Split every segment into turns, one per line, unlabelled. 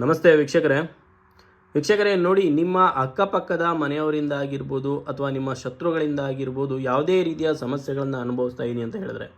ನಮಸ್ತೆ ವೀಕ್ಷಕರೇ ನೋಡಿ, ನಿಮ್ಮ ಅಕ್ಕಪಕ್ಕದ ಮನೆಯವರಿಂದ ಆಗಿರ್ಬೋದು ಅಥವಾ ನಿಮ್ಮ ಶತ್ರುಗಳಿಂದ ಆಗಿರ್ಬೋದು ಯಾವುದೇ ರೀತಿಯ ಸಮಸ್ಯೆಗಳನ್ನು ಅನುಭವಿಸ್ತಾ ಇದ್ದೀನಿ ಅಂತ ಹೇಳಿದ್ರೆ,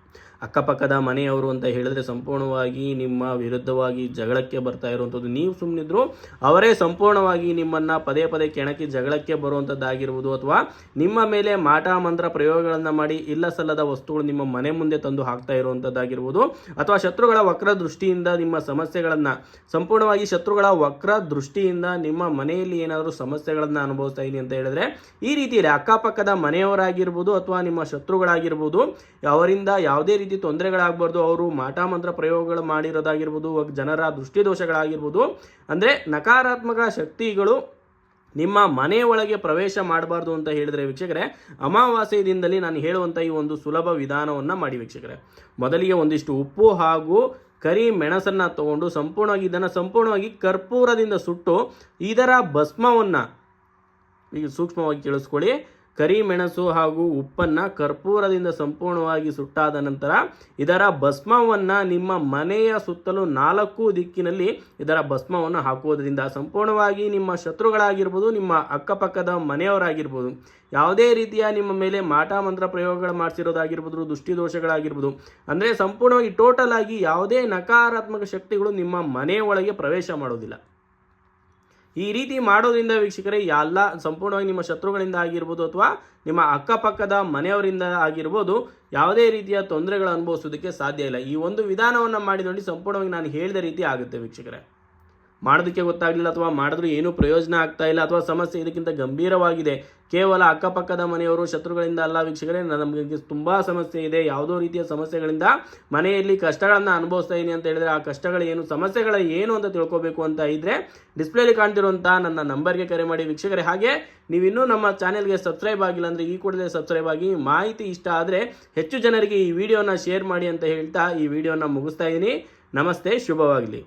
ಅಕ್ಕಪಕ್ಕದ ಮನೆಯವರು ಅಂತ ಹೇಳಿದ್ರೆ ಸಂಪೂರ್ಣವಾಗಿ ನಿಮ್ಮ ವಿರುದ್ಧವಾಗಿ ಜಗಳಕ್ಕೆ ಬರ್ತಾ ಇರುವಂಥದ್ದು. ನೀವು ಸುಮ್ಮನಿದ್ರು ಅವರೇ ಸಂಪೂರ್ಣವಾಗಿ ನಿಮ್ಮನ್ನು ಪದೇ ಪದೇ ಕೆಣಕಿ ಜಗಳಕ್ಕೆ ಬರುವಂಥದ್ದಾಗಿರ್ಬೋದು, ಅಥವಾ ನಿಮ್ಮ ಮೇಲೆ ಮಾಟ ಮಂತ್ರ ಪ್ರಯೋಗಗಳನ್ನು ಮಾಡಿ ಇಲ್ಲ ಸಲ್ಲದ ವಸ್ತುಗಳು ನಿಮ್ಮ ಮನೆ ಮುಂದೆ ತಂದು ಹಾಕ್ತಾ ಇರುವಂಥದ್ದಾಗಿರ್ಬೋದು, ಅಥವಾ ಶತ್ರುಗಳ ವಕ್ರ ದೃಷ್ಟಿಯಿಂದ ನಿಮ್ಮ ಸಮಸ್ಯೆಗಳನ್ನು ಸಂಪೂರ್ಣವಾಗಿ ಶತ್ರುಗಳ ವಕ್ರ ದೃಷ್ಟಿಯಿಂದ ನಿಮ್ಮ ಮನೆಯಲ್ಲಿ ಏನಾದರೂ ಸಮಸ್ಯೆಗಳನ್ನು ಅನುಭವಿಸ್ತಾ ಇದ್ದೀನಿ ಅಂತ ಹೇಳಿದ್ರೆ, ಈ ರೀತಿಯಲ್ಲಿ ಅಕ್ಕಪಕ್ಕದ ಮನೆಯವರಾಗಿರ್ಬೋದು ಅಥವಾ ನಿಮ್ಮ ಶತ್ರುಗಳಾಗಿರ್ಬೋದು ಅವರಿಂದ ಯಾವುದೇ ರೀತಿ ತೊಂದರೆಗಳಾಗಬಾರ್ದು, ಅವರು ಮಾಟ ಮಂತ್ರ ಪ್ರಯೋಗಗಳು ಮಾಡಿರೋದಾಗಿರ್ಬೋದು, ಜನರ ದೃಷ್ಟಿದೋಷಗಳಾಗಿರ್ಬೋದು, ಅಂದರೆ ನಕಾರಾತ್ಮಕ ಶಕ್ತಿಗಳು ನಿಮ್ಮ ಮನೆಯ ಒಳಗೆ ಪ್ರವೇಶ ಮಾಡಬಾರ್ದು ಅಂತ ಹೇಳಿದರೆ ವೀಕ್ಷಕರೇ, ಅಮಾವಾಸ್ಯೆ ದಿನದಲ್ಲಿ ನಾನು ಹೇಳುವಂಥ ಈ ಒಂದು ಸುಲಭ ವಿಧಾನವನ್ನು ಮಾಡಿ ವೀಕ್ಷಕರೇ. ಮೊದಲಿಗೆ ಒಂದಿಷ್ಟು ಉಪ್ಪು ಹಾಗೂ ಕರಿ ಮೆಣಸನ್ನು ತಗೊಂಡು ಇದನ್ನು ಸಂಪೂರ್ಣವಾಗಿ ಕರ್ಪೂರದಿಂದ ಸುಟ್ಟು ಇದರ ಭಸ್ಮವನ್ನು, ಈಗ ಸೂಕ್ಷ್ಮವಾಗಿ ಕೇಳಿಸ್ಕೊಳ್ಳಿ, ಕರಿಮೆಣಸು ಹಾಗೂ ಉಪ್ಪನ್ನು ಕರ್ಪೂರದಿಂದ ಸಂಪೂರ್ಣವಾಗಿ ಸುಟ್ಟಾದ ನಂತರ ಇದರ ಭಸ್ಮವನ್ನು ನಿಮ್ಮ ಮನೆಯ ಸುತ್ತಲೂ 4 ದಿಕ್ಕಿನಲ್ಲಿ ಇದರ ಭಸ್ಮವನ್ನು ಹಾಕುವುದರಿಂದ ಸಂಪೂರ್ಣವಾಗಿ ನಿಮ್ಮ ಶತ್ರುಗಳಾಗಿರ್ಬೋದು, ನಿಮ್ಮ ಅಕ್ಕಪಕ್ಕದ ಮನೆಯವರಾಗಿರ್ಬೋದು, ಯಾವುದೇ ರೀತಿಯ ನಿಮ್ಮ ಮೇಲೆ ಮಾಟ ಮಂತ್ರ ಪ್ರಯೋಗಗಳು ಮಾಡಿಸಿರೋದಾಗಿರ್ಬೋದು, ದೃಷ್ಟಿದೋಷಗಳಾಗಿರ್ಬೋದು, ಅಂದರೆ ಸಂಪೂರ್ಣವಾಗಿ ಟೋಟಲ್ ಆಗಿ ಯಾವುದೇ ನಕಾರಾತ್ಮಕ ಶಕ್ತಿಗಳು ನಿಮ್ಮ ಮನೆಯ ಒಳಗೆ ಪ್ರವೇಶ ಮಾಡೋದಿಲ್ಲ. ಈ ರೀತಿ ಮಾಡೋದ್ರಿಂದ ವೀಕ್ಷಕರೇ ಎಲ್ಲ ಸಂಪೂರ್ಣವಾಗಿ ನಿಮ್ಮ ಶತ್ರುಗಳಿಂದ ಆಗಿರ್ಬೋದು ಅಥವಾ ನಿಮ್ಮ ಅಕ್ಕಪಕ್ಕದ ಮನೆಯವರಿಂದ ಆಗಿರ್ಬೋದು ಯಾವುದೇ ರೀತಿಯ ತೊಂದರೆಗಳು ಅನುಭವಿಸೋದಕ್ಕೆ ಸಾಧ್ಯ ಇಲ್ಲ. ಈ ಒಂದು ವಿಧಾನವನ್ನು ಮಾಡಿ ನೋಡಿ, ಸಂಪೂರ್ಣವಾಗಿ ನಾನು ಹೇಳಿದ ರೀತಿ ಆಗುತ್ತೆ ವೀಕ್ಷಕರೇ. ಮಾಡೋದಕ್ಕೆ ಗೊತ್ತಾಗಲಿಲ್ಲ ಅಥವಾ ಮಾಡಿದ್ರೂ ಏನೂ ಪ್ರಯೋಜನ ಆಗ್ತಾ ಇಲ್ಲ ಅಥವಾ ಸಮಸ್ಯೆ ಇದಕ್ಕಿಂತ ಗಂಭೀರವಾಗಿದೆ, ಕೇವಲ ಅಕ್ಕಪಕ್ಕದ ಮನೆಯವರು ಶತ್ರುಗಳಿಂದ ಅಲ್ಲ ವೀಕ್ಷಕರೇ, ನಮಗೆ ತುಂಬ ಸಮಸ್ಯೆ ಇದೆ, ಯಾವುದೋ ರೀತಿಯ ಸಮಸ್ಯೆಗಳಿಂದ ಮನೆಯಲ್ಲಿ ಕಷ್ಟಗಳನ್ನು ಅನುಭವಿಸ್ತಾ ಇದ್ದೀನಿ ಅಂತ ಹೇಳಿದ್ರೆ, ಆ ಕಷ್ಟಗಳು ಏನು, ಸಮಸ್ಯೆಗಳು ಏನು ಅಂತ ತಿಳ್ಕೊಬೇಕು ಅಂತ ಇದ್ದರೆ ಡಿಸ್ಪ್ಲೇಲಿ ಕಾಣ್ತಿರುವಂಥ ನನ್ನ ನಂಬರ್ಗೆ ಕರೆ ಮಾಡಿ ವೀಕ್ಷಕರೇ. ಹಾಗೆ ನೀವಿನ್ನೂ ನಮ್ಮ ಚಾನೆಲ್ಗೆ ಸಬ್ಸ್ಕ್ರೈಬ್ ಆಗಿಲ್ಲ ಅಂದರೆ ಈ ಕೂಡಲೇ ಸಬ್ಸ್ಕ್ರೈಬ್ ಆಗಿ, ಮಾಹಿತಿ ಇಷ್ಟ ಆದರೆ ಹೆಚ್ಚು ಜನರಿಗೆ ಈ ವಿಡಿಯೋನ ಶೇರ್ ಮಾಡಿ ಅಂತ ಹೇಳ್ತಾ ಈ ವಿಡಿಯೋನ ಮುಗಿಸ್ತಾ ಇದ್ದೀನಿ. ನಮಸ್ತೆ, ಶುಭವಾಗಲಿ.